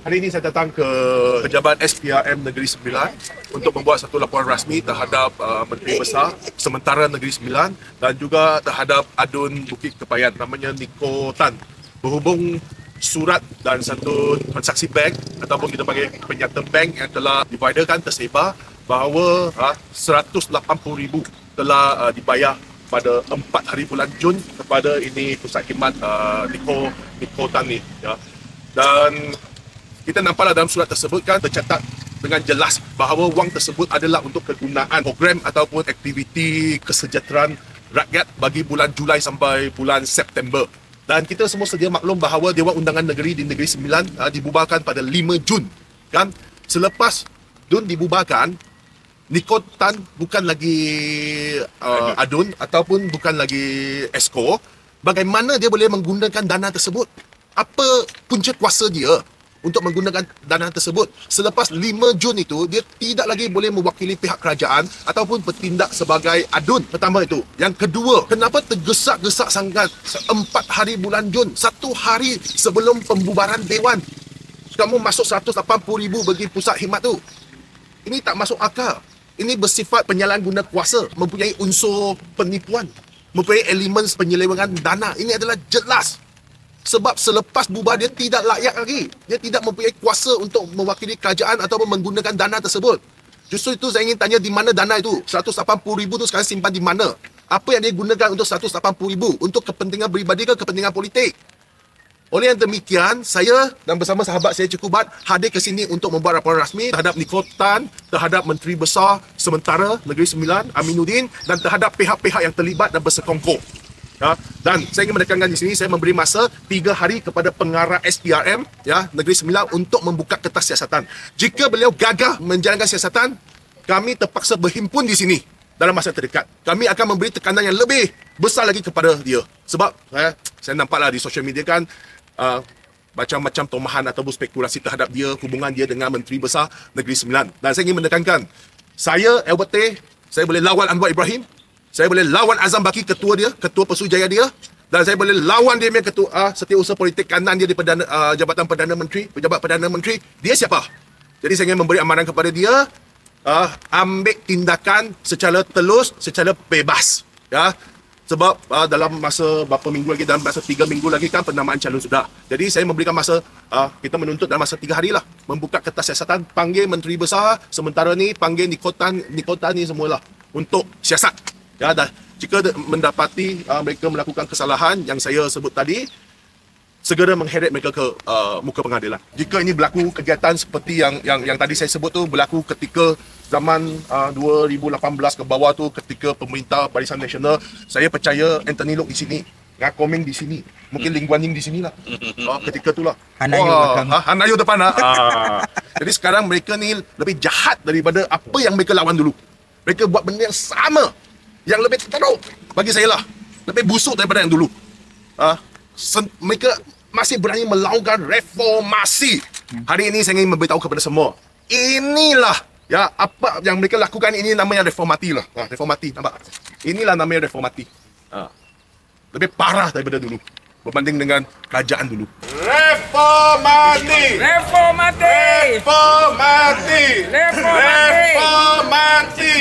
Hari ini saya datang ke pejabat SPRM Negeri Sembilan untuk membuat satu laporan rasmi terhadap Menteri Besar sementara Negeri Sembilan dan juga terhadap adun Bukit Kebayan namanya Nico Tan berhubung surat dan satu transaksi bank ataupun kita panggil penyata bank yang telah dividerkan tersebar bahawa 180,000 telah dibayar pada 4 hari bulan Jun kepada ini pusat khidmat Nico Tan ni, ya. Dan kita nampaklah dalam surat tersebut kan tercatat dengan jelas bahawa wang tersebut adalah untuk kegunaan program ataupun aktiviti kesejahteraan rakyat bagi bulan Julai sampai bulan September. Dan kita semua sedia maklum bahawa Dewan Undangan Negeri di Negeri Sembilan dibubarkan pada 5 Jun. Kan? Selepas DUN dibubarkan, Nico Tan bukan lagi adun ataupun bukan lagi esko. Bagaimana dia boleh menggunakan dana tersebut? Apa punca kuasa dia untuk menggunakan dana tersebut? Selepas 5 Jun itu, dia tidak lagi boleh mewakili pihak kerajaan ataupun bertindak sebagai adun. Pertama itu. Yang kedua, kenapa tergesak-gesak sangat 4 hari bulan Jun, 1 hari sebelum pembubaran Dewan, kamu masuk 180,000 bagi pusat khidmat tu? Ini tak masuk akal. Ini bersifat penyalahguna kuasa, mempunyai unsur penipuan, mempunyai elemen penyelewengan dana. Ini adalah jelas. Sebab selepas bubar dia tidak layak lagi. Dia tidak mempunyai kuasa untuk mewakili kerajaan ataupun menggunakan dana tersebut. Justru itu saya ingin tanya di mana dana itu? 180,000 tu sekarang simpan di mana? Apa yang dia gunakan untuk 180,000? Untuk kepentingan peribadi ke kepentingan politik? Oleh yang demikian, saya dan bersama sahabat saya Cukubat hadir ke sini untuk membuat laporan rasmi terhadap Nico Tan, terhadap Menteri Besar sementara Negeri Sembilan Aminuddin dan terhadap pihak-pihak yang terlibat dan bersekongkol. Ya, dan saya ingin menekankan di sini, saya memberi masa 3 hari kepada pengarah SPRM Negeri Sembilan untuk membuka kertas siasatan. Jika beliau gagah menjalankan siasatan, kami terpaksa berhimpun di sini dalam masa terdekat. Kami akan memberi tekanan yang lebih besar lagi kepada dia. Sebab saya nampaklah di social media kan macam-macam tomahan ataupun spekulasi terhadap dia, hubungan dia dengan Menteri Besar Negeri Sembilan. Dan saya ingin menekankan, saya Albert Tay, saya boleh lawan Anwar Ibrahim, saya boleh lawan Azam Baki, ketua dia, ketua Pesujaya dia, dan saya boleh lawan dia punya ketua setiausaha politik kanan dia di Jabatan Perdana Menteri, pejabat Perdana Menteri. Dia siapa? Jadi saya ingin memberi amaran kepada dia, ambil tindakan secara telus, secara bebas, ya. Sebab dalam masa berapa minggu lagi, dalam masa 3 minggu lagi kan penamaan calon sudah. Jadi saya memberikan masa, kita menuntut dalam masa 3 hari lah, membuka kertas siasatan, panggil Menteri Besar sementara ni, panggil Nico Tan ni semualah untuk siasat. Ya, dan jika mendapati mereka melakukan kesalahan yang saya sebut tadi, segera mengheret mereka ke muka pengadilan. Jika ini berlaku kegiatan seperti yang tadi saya sebut tu, berlaku ketika zaman 2018 ke bawah tu, ketika pemerintah Barisan Nasional, saya percaya Anthony Loke di sini, Komeng di sini, mungkin Lee Kuan Yew di sinilah. Ketika itulah. Hanayo depan. Jadi sekarang mereka ni lebih jahat daripada apa yang mereka lawan dulu. Mereka buat benda yang sama, yang lebih teruk bagi saya lah, lebih busuk daripada yang dulu. Mereka masih berani melakukan reformasi. Hari ini saya ingin memberitahu kepada semua, inilah apa yang mereka lakukan ini namanya reformati lah. Reformati, nampak? Inilah namanya reformati. Lebih parah daripada dulu berbanding dengan kerajaan dulu. Reformati! Reformati! Reformati! Reformati! Reformati!